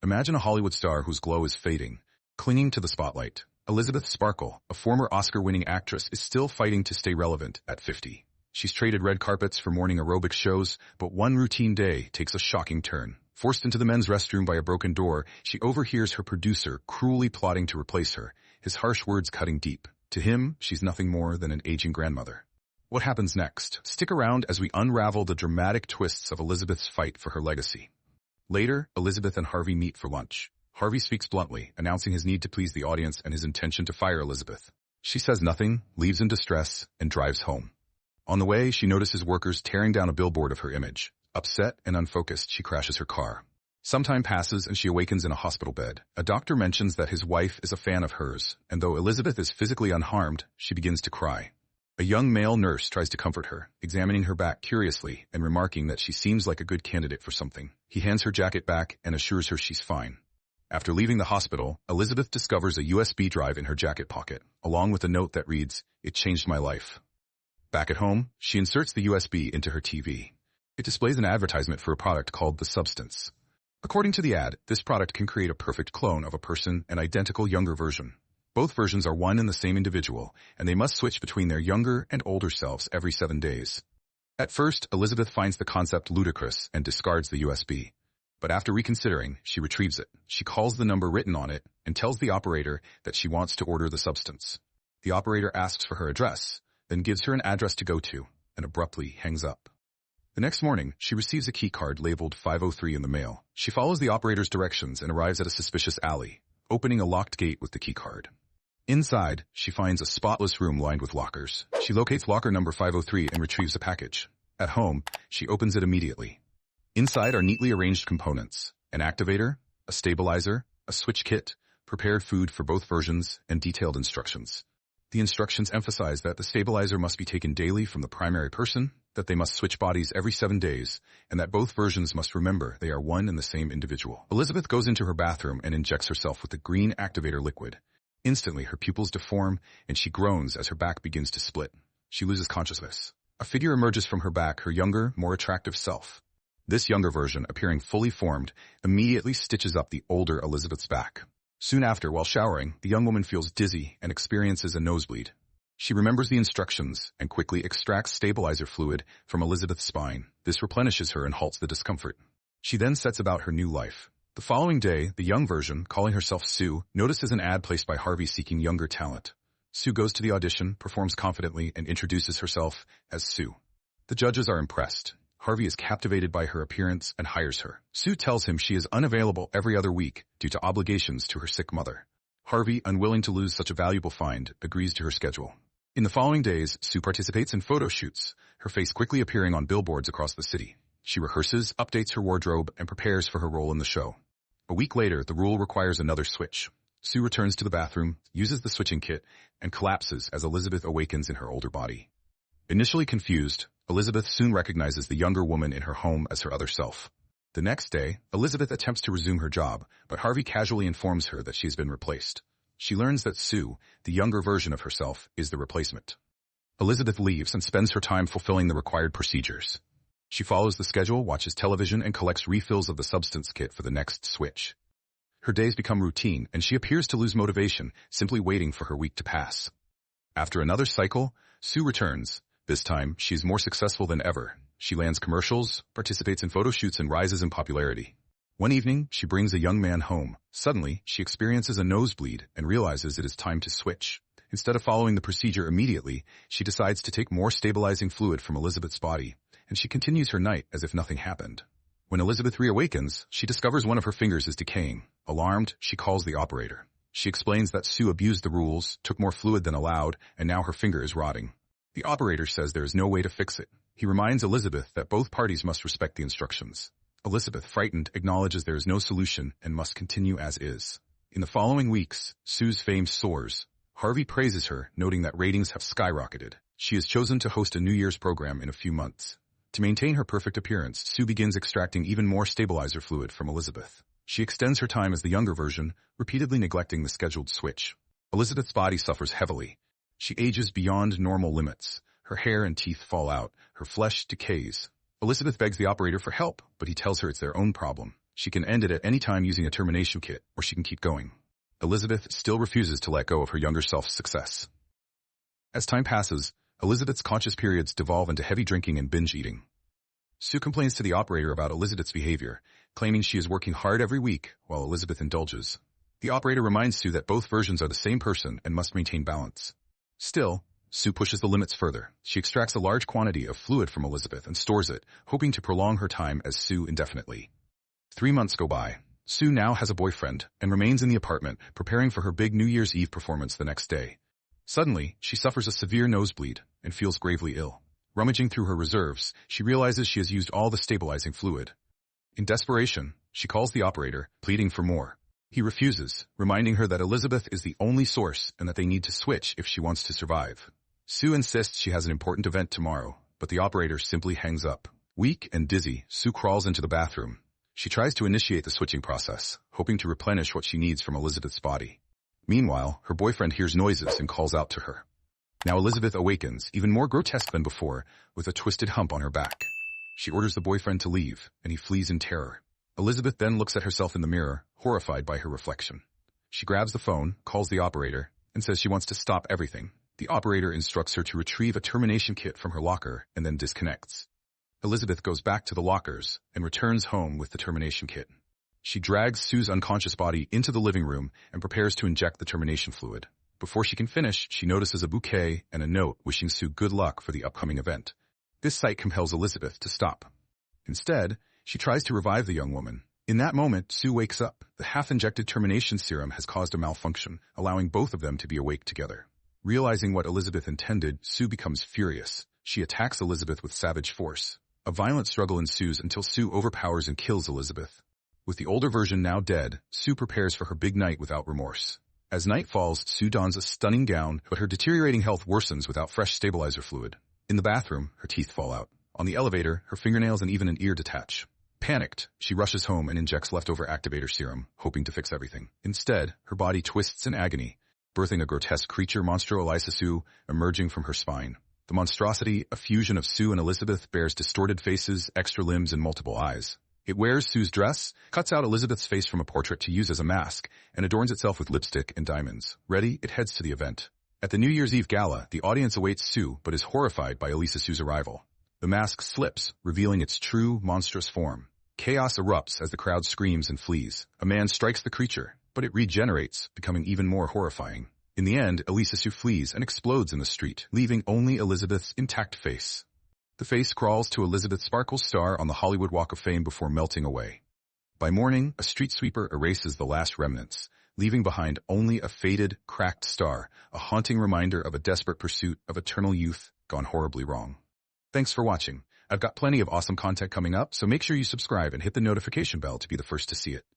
Imagine a Hollywood star whose glow is fading, clinging to the spotlight. Elizabeth Sparkle, a former Oscar-winning actress, is still fighting to stay relevant at 50. She's traded red carpets for morning aerobic shows, but one routine day takes a shocking turn. Forced into the men's restroom by a broken door, she overhears her producer cruelly plotting to replace her, his harsh words cutting deep. To him, she's nothing more than an aging grandmother. What happens next? Stick around as we unravel the dramatic twists of Elizabeth's fight for her legacy. Later, Elizabeth and Harvey meet for lunch. Harvey speaks bluntly, announcing his need to please the audience and his intention to fire Elizabeth. She says nothing, leaves in distress, and drives home. On the way, she notices workers tearing down a billboard of her image. Upset and unfocused, she crashes her car. Some time passes and she awakens in a hospital bed. A doctor mentions that his wife is a fan of hers, and though Elizabeth is physically unharmed, she begins to cry. A young male nurse tries to comfort her, examining her back curiously and remarking that she seems like a good candidate for something. He hands her jacket back and assures her she's fine. After leaving the hospital, Elizabeth discovers a USB drive in her jacket pocket, along with a note that reads, "It changed my life." Back at home, she inserts the USB into her TV. It displays an advertisement for a product called the Substance. According to the ad, this product can create a perfect clone of a person, an identical younger version. Both versions are one and the same individual, and they must switch between their younger and older selves every 7 days. At first, Elizabeth finds the concept ludicrous and discards the USB. But after reconsidering, she retrieves it. She calls the number written on it and tells the operator that she wants to order the substance. The operator asks for her address, then gives her an address to go to, and abruptly hangs up. The next morning, she receives a key card labeled 503 in the mail. She follows the operator's directions and arrives at a suspicious alley, opening a locked gate with the key card. Inside, she finds a spotless room lined with lockers. She locates locker number 503 and retrieves a package. At home, she opens it immediately. Inside are neatly arranged components: an activator, a stabilizer, a switch kit, prepared food for both versions, and detailed instructions. The instructions emphasize that the stabilizer must be taken daily from the primary person, that they must switch bodies every 7 days, and that both versions must remember they are one and the same individual. Elizabeth goes into her bathroom and injects herself with the green activator liquid. Instantly, her pupils deform, and she groans as her back begins to split. She loses consciousness. A figure emerges from her back, her younger, more attractive self. This younger version, appearing fully formed, immediately stitches up the older Elizabeth's back. Soon after, while showering, the young woman feels dizzy and experiences a nosebleed. She remembers the instructions and quickly extracts stabilizer fluid from Elizabeth's spine. This replenishes her and halts the discomfort. She then sets about her new life. The following day, the young version, calling herself Sue, notices an ad placed by Harvey seeking younger talent. Sue goes to the audition, performs confidently, and introduces herself as Sue. The judges are impressed. Harvey is captivated by her appearance and hires her. Sue tells him she is unavailable every other week due to obligations to her sick mother. Harvey, unwilling to lose such a valuable find, agrees to her schedule. In the following days, Sue participates in photo shoots, her face quickly appearing on billboards across the city. She rehearses, updates her wardrobe, and prepares for her role in the show. A week later, the rule requires another switch. Sue returns to the bathroom, uses the switching kit, and collapses as Elizabeth awakens in her older body. Initially confused, Elizabeth soon recognizes the younger woman in her home as her other self. The next day, Elizabeth attempts to resume her job, but Harvey casually informs her that she has been replaced. She learns that Sue, the younger version of herself, is the replacement. Elizabeth leaves and spends her time fulfilling the required procedures. She follows the schedule, watches television, and collects refills of the substance kit for the next switch. Her days become routine, and she appears to lose motivation, simply waiting for her week to pass. After another cycle, Sue returns. This time, she is more successful than ever. She lands commercials, participates in photo shoots, and rises in popularity. One evening, she brings a young man home. Suddenly, she experiences a nosebleed and realizes it is time to switch. Instead of following the procedure immediately, she decides to take more stabilizing fluid from Elizabeth's body, and she continues her night as if nothing happened. When Elizabeth reawakens, she discovers one of her fingers is decaying. Alarmed, she calls the operator. She explains that Sue abused the rules, took more fluid than allowed, and now her finger is rotting. The operator says there is no way to fix it. He reminds Elizabeth that both parties must respect the instructions. Elizabeth, frightened, acknowledges there is no solution and must continue as is. In the following weeks, Sue's fame soars. Harvey praises her, noting that ratings have skyrocketed. She is chosen to host a New Year's program in a few months. To maintain her perfect appearance, Sue begins extracting even more stabilizer fluid from Elizabeth. She extends her time as the younger version, repeatedly neglecting the scheduled switch. Elizabeth's body suffers heavily. She ages beyond normal limits. Her hair and teeth fall out. Her flesh decays. Elizabeth begs the operator for help, but he tells her it's their own problem. She can end it at any time using a termination kit, or she can keep going. Elizabeth still refuses to let go of her younger self's success. As time passes, Elizabeth's conscious periods devolve into heavy drinking and binge eating. Sue complains to the operator about Elizabeth's behavior, claiming she is working hard every week while Elizabeth indulges. The operator reminds Sue that both versions are the same person and must maintain balance. Still, Sue pushes the limits further. She extracts a large quantity of fluid from Elizabeth and stores it, hoping to prolong her time as Sue indefinitely. 3 months go by. Sue now has a boyfriend and remains in the apartment, preparing for her big New Year's Eve performance the next day. Suddenly, she suffers a severe nosebleed and feels gravely ill. Rummaging through her reserves, she realizes she has used all the stabilizing fluid. In desperation, she calls the operator, pleading for more. He refuses, reminding her that Elizabeth is the only source and that they need to switch if she wants to survive. Sue insists she has an important event tomorrow, but the operator simply hangs up. Weak and dizzy, Sue crawls into the bathroom. She tries to initiate the switching process, hoping to replenish what she needs from Elizabeth's body. Meanwhile, her boyfriend hears noises and calls out to her. Now Elizabeth awakens, even more grotesque than before, with a twisted hump on her back. She orders the boyfriend to leave, and he flees in terror. Elizabeth then looks at herself in the mirror, horrified by her reflection. She grabs the phone, calls the operator, and says she wants to stop everything. The operator instructs her to retrieve a termination kit from her locker and then disconnects. Elizabeth goes back to the lockers and returns home with the termination kit. She drags Sue's unconscious body into the living room and prepares to inject the termination fluid. Before she can finish, she notices a bouquet and a note wishing Sue good luck for the upcoming event. This sight compels Elizabeth to stop. Instead, she tries to revive the young woman. In that moment, Sue wakes up. The half-injected termination serum has caused a malfunction, allowing both of them to be awake together. Realizing what Elizabeth intended, Sue becomes furious. She attacks Elizabeth with savage force. A violent struggle ensues until Sue overpowers and kills Elizabeth. With the older version now dead, Sue prepares for her big night without remorse. As night falls, Sue dons a stunning gown, but her deteriorating health worsens without fresh stabilizer fluid. In the bathroom, her teeth fall out. On the elevator, her fingernails and even an ear detach. Panicked, she rushes home and injects leftover activator serum, hoping to fix everything. Instead, her body twists in agony, birthing a grotesque creature monstro Elisa Sue emerging from her spine. The monstrosity, a fusion of Sue and Elizabeth, bears distorted faces, extra limbs, and multiple eyes. It wears Sue's dress, cuts out Elizabeth's face from a portrait to use as a mask, and adorns itself with lipstick and diamonds. Ready, it heads to the event. At the New Year's Eve gala, the audience awaits Sue, but is horrified by Elisa Sue's arrival. The mask slips, revealing its true, monstrous form. Chaos erupts as the crowd screams and flees. A man strikes the creature, but it regenerates, becoming even more horrifying. In the end, Elisa Sue flees and explodes in the street, leaving only Elizabeth's intact face. The face crawls to Elizabeth Sparkle's star on the Hollywood Walk of Fame before melting away. By morning, a street sweeper erases the last remnants, leaving behind only a faded, cracked star, a haunting reminder of a desperate pursuit of eternal youth gone horribly wrong. Thanks for watching. I've got plenty of awesome content coming up, so make sure you subscribe and hit the notification bell to be the first to see it.